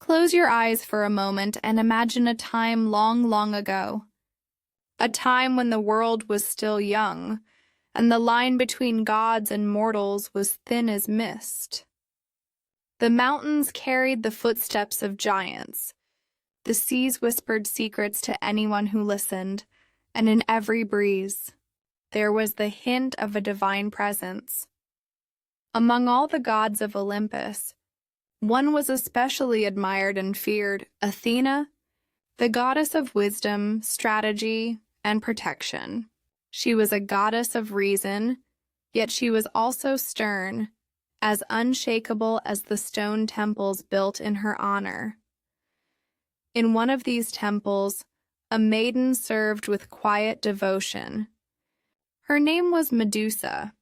Close your eyes for a moment and imagine a time long, long ago. A time when the world was still young, and the line between gods and mortals was thin as mist. The mountains carried the footsteps of giants. The seas whispered secrets to anyone who listened, and in every breeze, there was the hint of a divine presence. Among all the gods of Olympus, one was especially admired and feared, Athena, the goddess of wisdom, strategy, and protection. She was a goddess of reason, yet she was also stern, as unshakable as the stone temples built in her honor. In one of these temples, a maiden served with quiet devotion. Her name was Medusa.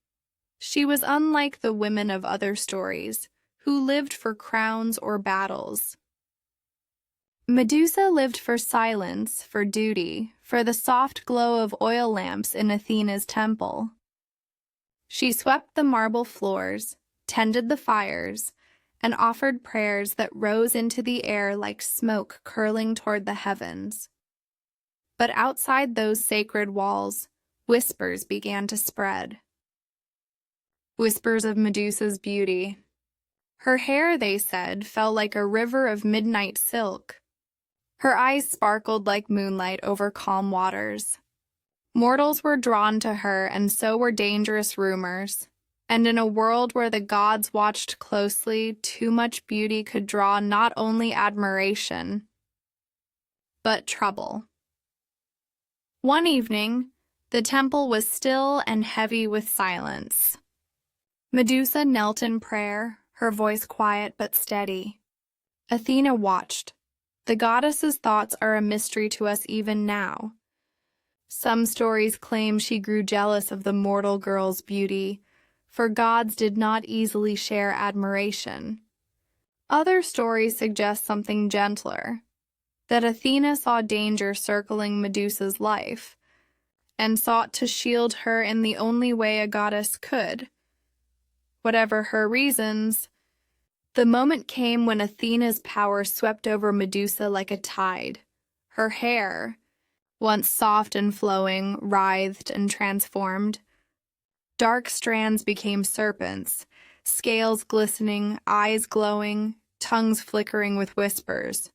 She was unlike the women of other stories, who lived for crowns or battles. Medusa lived for silence, for duty, for the soft glow of oil lamps in Athena's temple. She swept the marble floors, tended the fires, and offered prayers that rose into the air like smoke curling toward the heavens. But outside those sacred walls, whispers began to spread. Whispers of Medusa's beauty. Her hair, they said, fell like a river of midnight silk. Her eyes sparkled like moonlight over calm waters. Mortals were drawn to her, and so were dangerous rumors. And in a world where the gods watched closely, too much beauty could draw not only admiration, but trouble. One evening, the temple was still and heavy with silence. Medusa knelt in prayer, her voice quiet but steady. Athena watched. The goddess's thoughts are a mystery to us even now. Some stories claim she grew jealous of the mortal girl's beauty, for gods did not easily share admiration. Other stories suggest something gentler, that Athena saw danger circling Medusa's life, and sought to shield her in the only way a goddess could. Whatever her reasons, the moment came when Athena's power swept over Medusa like a tide. Her hair, once soft and flowing, writhed and transformed. Dark strands became serpents, scales glistening, eyes glowing, tongues flickering with whispers.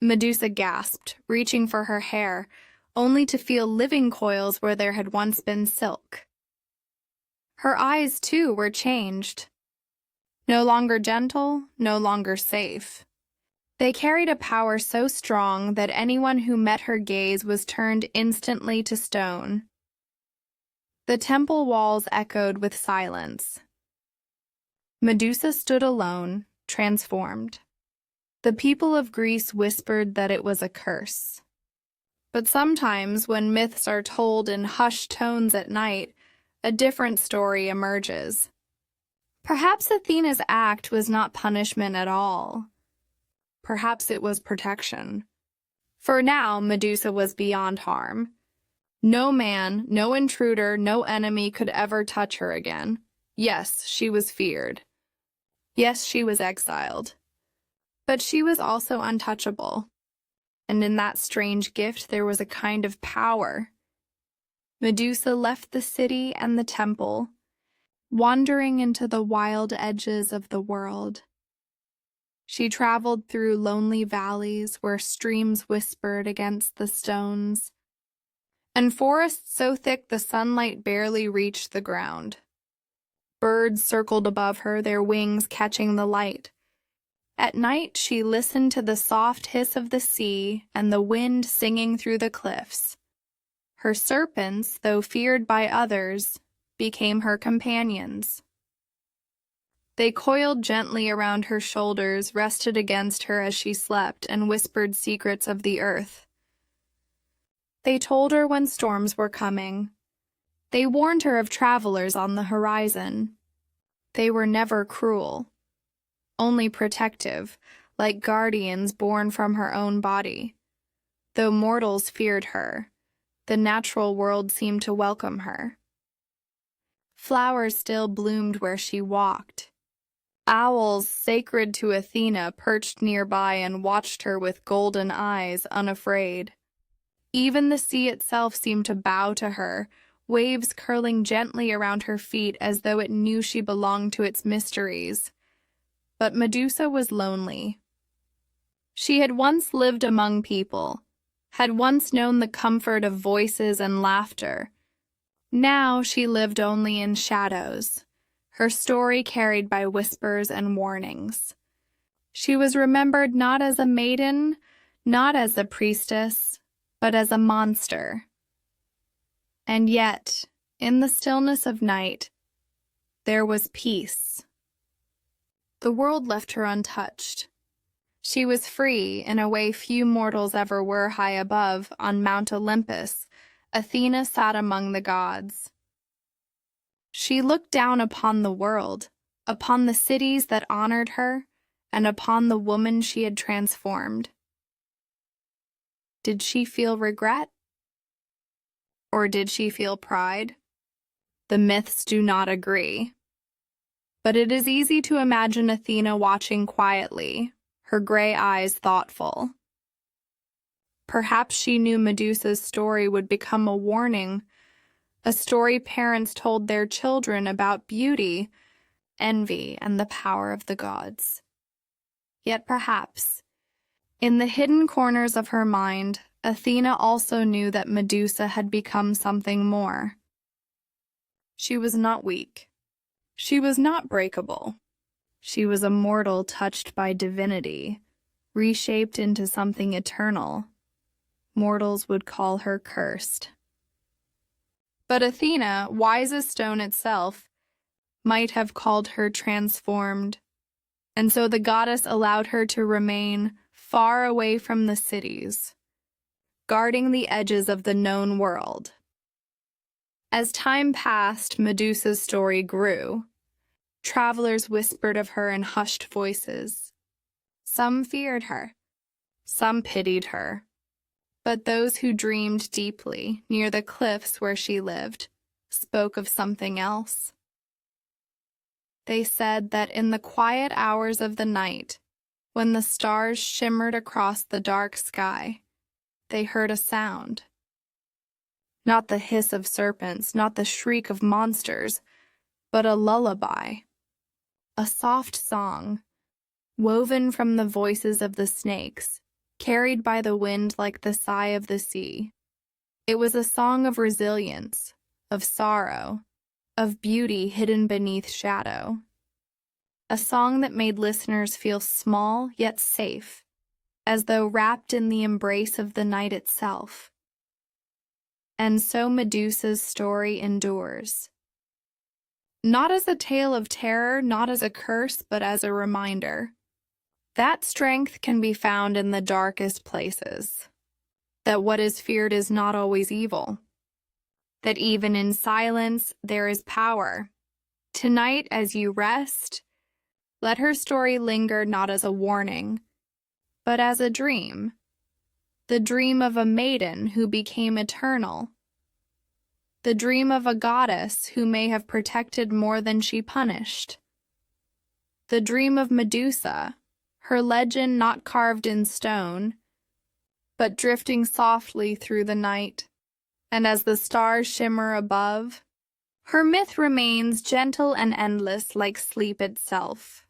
Medusa gasped, reaching for her hair, only to feel living coils where there had once been silk. Her eyes, too, were changed. No longer gentle, no longer safe. They carried a power so strong that anyone who met her gaze was turned instantly to stone. The temple walls echoed with silence. Medusa stood alone, transformed. The people of Greece whispered that it was a curse. But sometimes, when myths are told in hushed tones at night, a different story emerges. Perhaps Athena's act was not punishment at all. Perhaps it was protection. For now, Medusa was beyond harm. No man, no intruder, no enemy could ever touch her again. Yes, she was feared. Yes, she was exiled. But she was also untouchable. And in that strange gift there was a kind of power. Medusa left the city and the temple, wandering into the wild edges of the world. She traveled through lonely valleys where streams whispered against the stones, and forests so thick the sunlight barely reached the ground. Birds circled above her, their wings catching the light. At night she listened to the soft hiss of the sea and the wind singing through the cliffs. Her serpents, though feared by others, became her companions. They coiled gently around her shoulders, rested against her as she slept, and whispered secrets of the earth. They told her when storms were coming. They warned her of travelers on the horizon. They were never cruel, only protective, like guardians born from her own body. Though mortals feared her, the natural world seemed to welcome her. Flowers still bloomed where she walked. Owls sacred to Athena perched nearby and watched her with golden eyes, unafraid. Even the sea itself seemed to bow to her, waves curling gently around her feet as though it knew she belonged to its mysteries. But Medusa was lonely. She had once lived among people, had once known the comfort of voices and laughter. Now she lived only in shadows, her story carried by whispers and warnings. She was remembered not as a maiden, not as a priestess, but as a monster. And yet, in the stillness of night, there was peace. The world left her untouched. She was free in a way few mortals ever were. High above, on Mount Olympus, Athena sat among the gods. She looked down upon the world, upon the cities that honored her, and upon the woman she had transformed. Did she feel regret? Or did she feel pride? The myths do not agree. But it is easy to imagine Athena watching quietly, her gray eyes thoughtful. Perhaps she knew Medusa's story would become a warning, a story parents told their children about beauty, envy, and the power of the gods. Yet perhaps, in the hidden corners of her mind, Athena also knew that Medusa had become something more. She was not weak. She was not breakable. She was a mortal touched by divinity, reshaped into something eternal. Mortals would call her cursed. But Athena, wise as stone itself, might have called her transformed, and so the goddess allowed her to remain far away from the cities, guarding the edges of the known world. As time passed, Medusa's story grew. Travelers whispered of her in hushed voices. Some feared her, some pitied her. But those who dreamed deeply, near the cliffs where she lived, spoke of something else. They said that in the quiet hours of the night, when the stars shimmered across the dark sky, they heard a sound. Not the hiss of serpents, not the shriek of monsters, but a lullaby. A soft song, woven from the voices of the snakes, carried by the wind like the sigh of the sea. It was a song of resilience, of sorrow, of beauty hidden beneath shadow. A song that made listeners feel small yet safe, as though wrapped in the embrace of the night itself. And so Medusa's story endures. Not as a tale of terror, not as a curse, but as a reminder. That strength can be found in the darkest places. That what is feared is not always evil. That even in silence there is power. Tonight, as you rest, let her story linger not as a warning, but as a dream. The dream of a maiden who became eternal. The dream of a goddess who may have protected more than she punished. The dream of Medusa, her legend not carved in stone, but drifting softly through the night, and as the stars shimmer above, her myth remains gentle and endless like sleep itself.